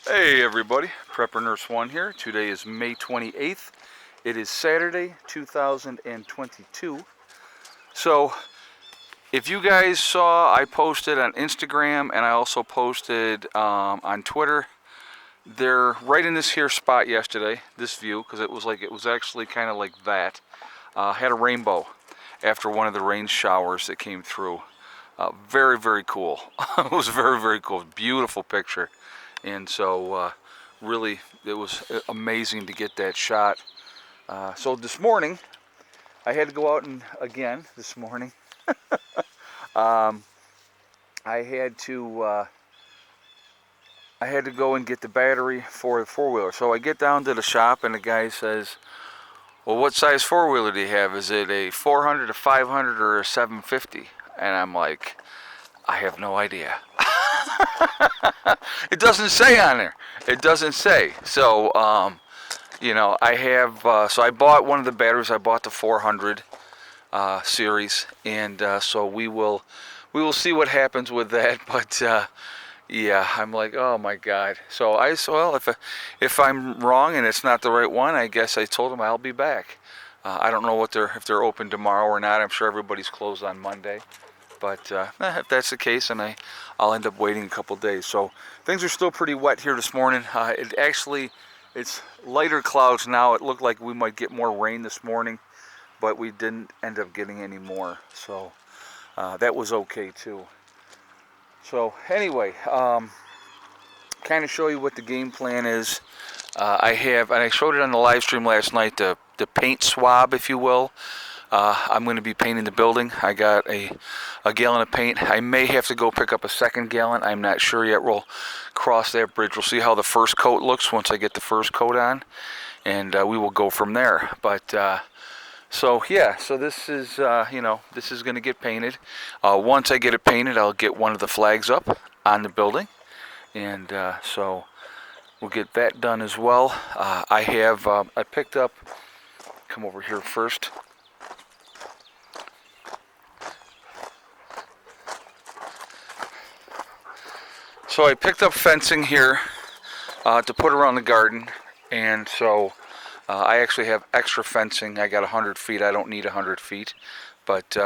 Hey everybody, Prepper Nurse 1 here. Today is May 28th. It is Saturday, 2022. So, if you guys saw, I posted on Instagram and I also posted on Twitter. They're right in this here spot yesterday, this view, because it was actually kind of like that. Had a rainbow after one of the rain showers that came through. Very, very cool. It was very, very cool. Beautiful picture. And so really it was amazing to get that shot. So this morning I had to go out and again this morning I had to go and get the battery for the four-wheeler. So I get down to the shop and the guy says, well, what size four-wheeler do you have? Is it a 400, a 500, or a 750? And I'm like, I have no idea. It doesn't say on there. It doesn't say. So, I have, so I bought one of the batteries. I bought the 400 series, and so we will see what happens with that. But yeah, I'm like, oh my God. So well, if I'm wrong and it's not the right one, I guess I told them I'll be back. I don't know if they're open tomorrow or not. I'm sure everybody's closed on Monday. But if that's the case, and I'll end up waiting a couple days. So things are still pretty wet here this morning. It's lighter clouds now. It looked like we might get more rain this morning, but we didn't end up getting any more. So that was okay too. So anyway, kind of show you what the game plan is. And I showed it on the live stream last night, the paint swab, if you will. I'm going to be painting the building. I got a gallon of paint. I may have to go pick up a second gallon. I'm not sure yet. We'll cross that bridge. We'll see how the first coat looks once I get the first coat on, and we will go from there. But so this is this is going to get painted. Once I get it painted, I'll get one of the flags up on the building, and so we'll get that done as well. I picked up. Come over here first. So I picked up fencing here to put around the garden, and so I actually have extra fencing. I got 100 feet. I don't need 100 feet, but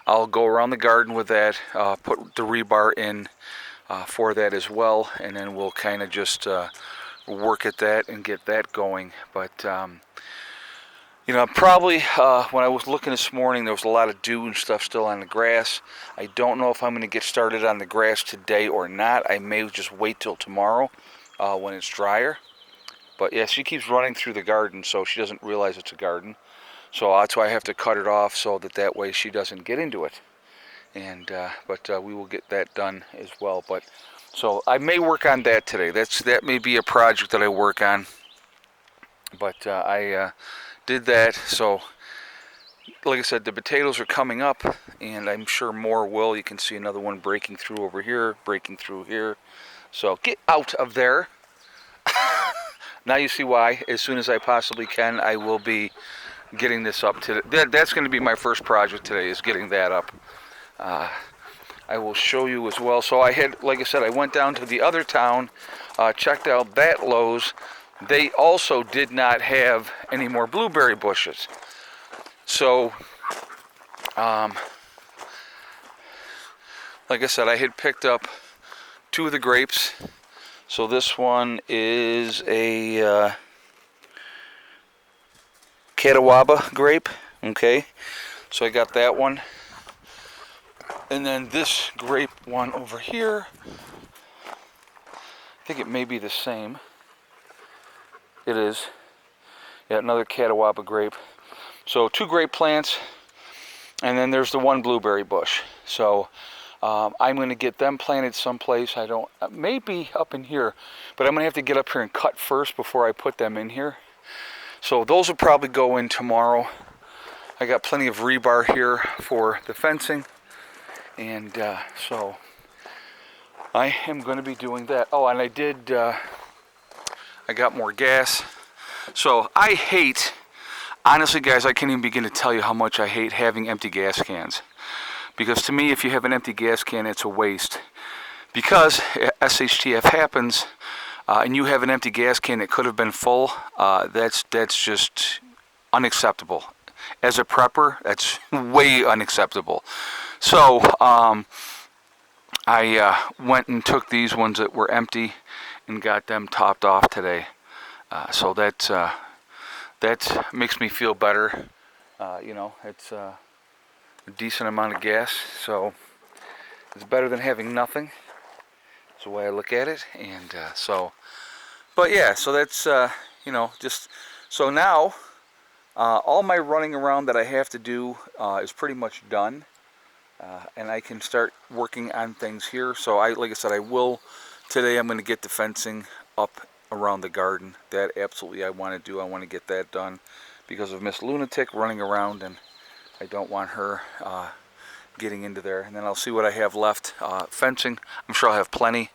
I'll go around the garden with that, put the rebar in for that as well, and then we'll kind of just work at that and get that going. But probably when I was looking this morning, there was a lot of dew and stuff still on the grass. I don't know if I'm going to get started on the grass today or not. I may just wait till tomorrow when it's drier. But yeah, she keeps running through the garden, so she doesn't realize it's a garden. So that's why I have to cut it off so that way she doesn't get into it. And but we will get that done as well. But so I may work on that today. That may be a project that I work on. But I did that. So like I said, the potatoes are coming up, and I'm sure more will. You can see another one breaking through over here, breaking through here. So get out of there. Now you see why. As soon as I possibly can, I will be getting this up today. That's going to be my first project today, is getting that up. I will show you as well. So like I said, I went down to the other town, checked out that Lowe's. They also did not have any more blueberry bushes. So, like I said, I had picked up 2 of the grapes. So this one is a Catawba grape. Okay, so I got that one. And then this grape one over here, I think it may be the same. It is. Yeah, another Catawba grape. So 2 grape plants, and then there's the 1 blueberry bush. So I'm going to get them planted someplace. Maybe up in here, but I'm going to have to get up here and cut first before I put them in here. So those will probably go in tomorrow. I got plenty of rebar here for the fencing, and so I am going to be doing that. Oh, and I got more gas. So honestly guys, I can't even begin to tell you how much I hate having empty gas cans. Because to me, if you have an empty gas can, it's a waste. Because SHTF happens, and you have an empty gas can that could have been full, that's just unacceptable. As a prepper, that's way unacceptable. So I went and took these ones that were empty and got them topped off today. So that makes me feel better. It's a decent amount of gas, so it's better than having nothing. That's the way I look at it. And but yeah, so that's just so now all my running around that I have to do is pretty much done, and I can start working on things here. So like I said, I will today. I'm going to get the fencing up around the garden. That absolutely I want to do. I want to get that done because of Miss Lunatic running around, and I don't want her getting into there. And then I'll see what I have left. Fencing, I'm sure I'll have plenty.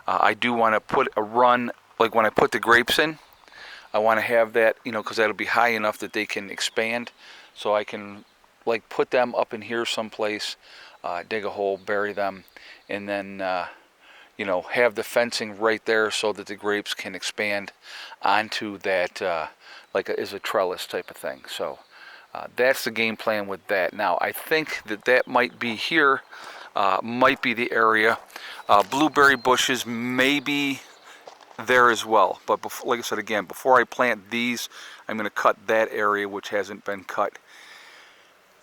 I do want to put a run, like when I put the grapes in, I want to have that, because that'll be high enough that they can expand. So I can like put them up in here someplace, dig a hole, bury them, and then have the fencing right there so that the grapes can expand onto that, as a trellis type of thing. So that's the game plan with that. Now I think that might be here, might be the area. Blueberry bushes may be there as well, but like I said again, before I plant these, I'm going to cut that area which hasn't been cut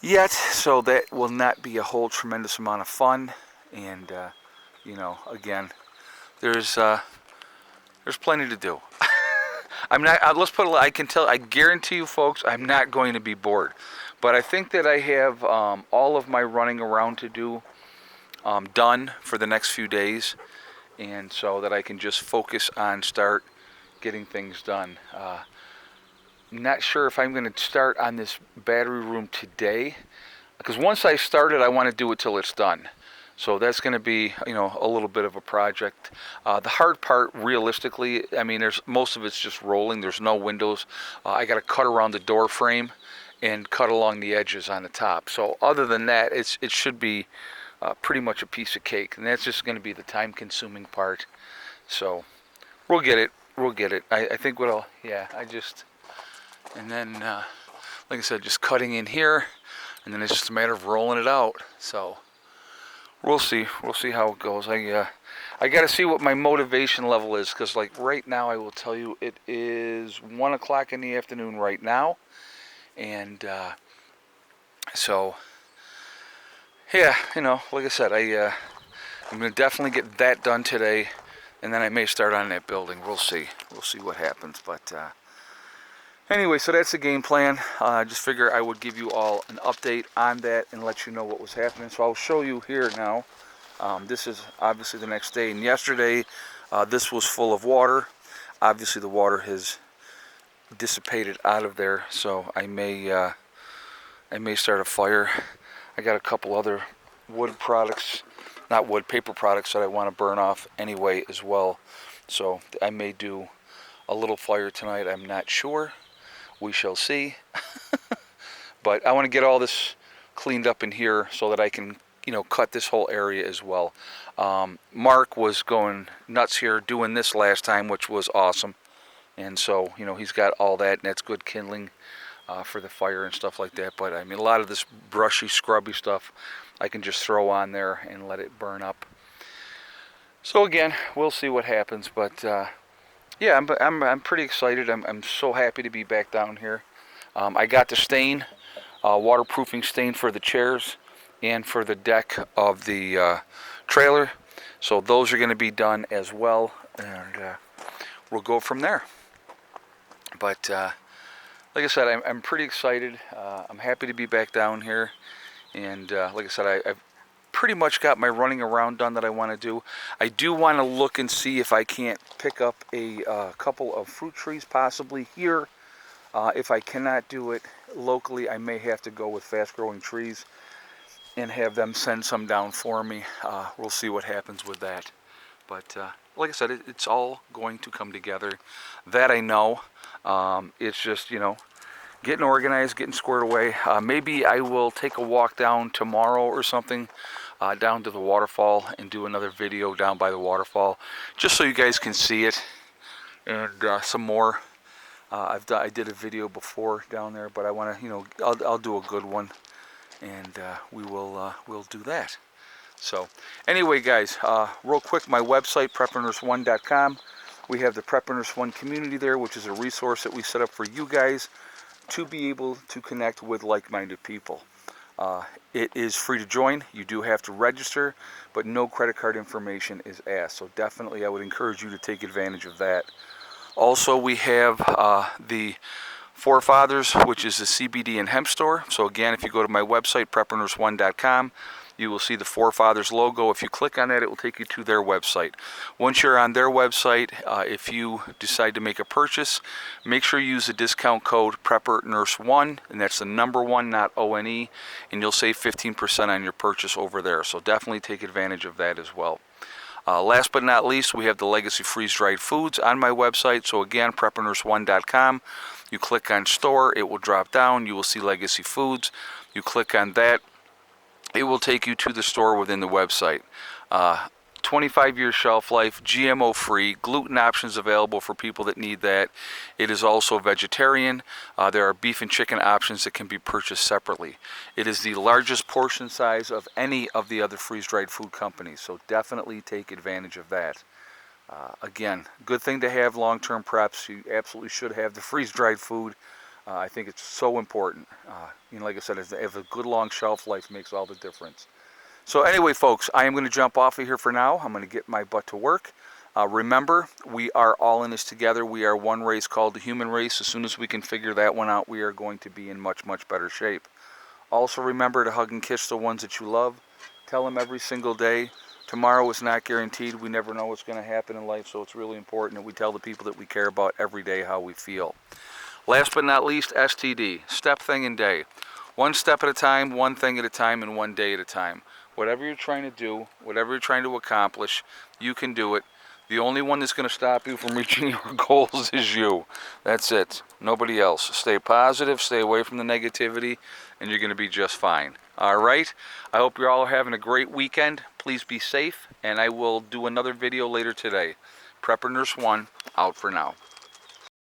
yet, so that will not be a whole tremendous amount of fun. And again, there's plenty to do. I'm not. Let's put it. I guarantee you, folks, I'm not going to be bored. But I think that I have all of my running around to do done for the next few days, and so that I can just focus on start getting things done. I'm not sure if I'm going to start on this battery room today, because once I start it, I want to do it till it's done. So that's going to be, a little bit of a project. The hard part, realistically, there's most of it's just rolling. There's no windows. I got to cut around the door frame and cut along the edges on the top. So other than that, it should be pretty much a piece of cake. And that's just going to be the time-consuming part. So we'll get it. We'll get it. I think and then, like I said, just cutting in here, and then it's just a matter of rolling it out. So we'll see how it goes. I got to see what my motivation level is, because like right now I will tell you it is 1 o'clock in the afternoon right now, and so yeah, like I said, I'm gonna definitely get that done today, and then I may start on that building. We'll see what happens. But anyway, so that's the game plan. Just figure I would give you all an update on that and let you know what was happening. So I'll show you here now. This is obviously the next day. And yesterday, this was full of water. Obviously, the water has dissipated out of there. So I may start a fire. I got a couple other wood products, not wood, paper products that I want to burn off anyway as well. So I may do a little fire tonight. I'm not sure. We shall see. But I want to get all this cleaned up in here so that I can, cut this whole area as well. Mark was going nuts here doing this last time, which was awesome. And so, he's got all that, and that's good kindling for the fire and stuff like that. But, a lot of this brushy, scrubby stuff I can just throw on there and let it burn up. So, again, we'll see what happens. But, yeah, I'm pretty excited. I'm so happy to be back down here. I got the stain, waterproofing stain for the chairs and for the deck of the trailer. So those are going to be done as well, and we'll go from there. But like I said, I'm pretty excited. I'm happy to be back down here, and like I said, I've pretty much got my running around done that I want to do. I do want to look and see if I can't pick up a couple of fruit trees possibly here. If I cannot do it locally, I may have to go with fast-growing trees and have them send some down for me. We'll see what happens with that. But like I said, it's all going to come together. That I know. It's just, getting organized, getting squared away. Maybe I will take a walk down tomorrow or something, down to the waterfall and do another video down by the waterfall, just so you guys can see it. and some more. I did a video before down there, but I want to, I'll do a good one, and we'll do that. So anyway, guys, real quick, my website, preparedness1.com. We have the Preparedness One community there, which is a resource that we set up for you guys to be able to connect with like-minded people. It is free to join. You do have to register, but no credit card information is asked. So definitely I would encourage you to take advantage of that. Also, we have the Forefathers, which is a CBD and hemp store. So again, if you go to my website, preparedness1.com, you will see the Forefathers logo. If you click on that, it will take you to their website. Once you're on their website, if you decide to make a purchase, make sure you use the discount code PrepperNurse1, and that's the number 1, not O-N-E, and you'll save 15% on your purchase over there. So definitely take advantage of that as well. Last but not least, we have the Legacy freeze-dried foods on my website. So again, preparedness1.com. You click on store, it will drop down. You will see Legacy Foods. You click on that, it will take you to the store within the website. 25-year shelf life, GMO free, gluten options available for people that need that. It is also vegetarian. There are beef and chicken options that can be purchased separately. It is the largest portion size of any of the other freeze-dried food companies, so definitely take advantage of that. Again, good thing to have long-term preps. You absolutely should have the freeze-dried food. I think it's so important. Like I said, if a good long shelf life makes all the difference. So anyway, folks, I am going to jump off of here for now. I'm going to get my butt to work. Remember, we are all in this together. We are one race called the human race. As soon as we can figure that one out, we are going to be in much, much better shape. Also, remember to hug and kiss the ones that you love. Tell them every single day. Tomorrow is not guaranteed. We never know what's going to happen in life, so it's really important that we tell the people that we care about every day how we feel. Last but not least, STD, step, thing, and day. One step at a time, one thing at a time, and one day at a time. Whatever you're trying to do, whatever you're trying to accomplish, you can do it. The only one that's going to stop you from reaching your goals is you. That's it. Nobody else. Stay positive, stay away from the negativity, and you're going to be just fine. All right? I hope you're all having a great weekend. Please be safe, and I will do another video later today. Prepper Nurse 1, out for now.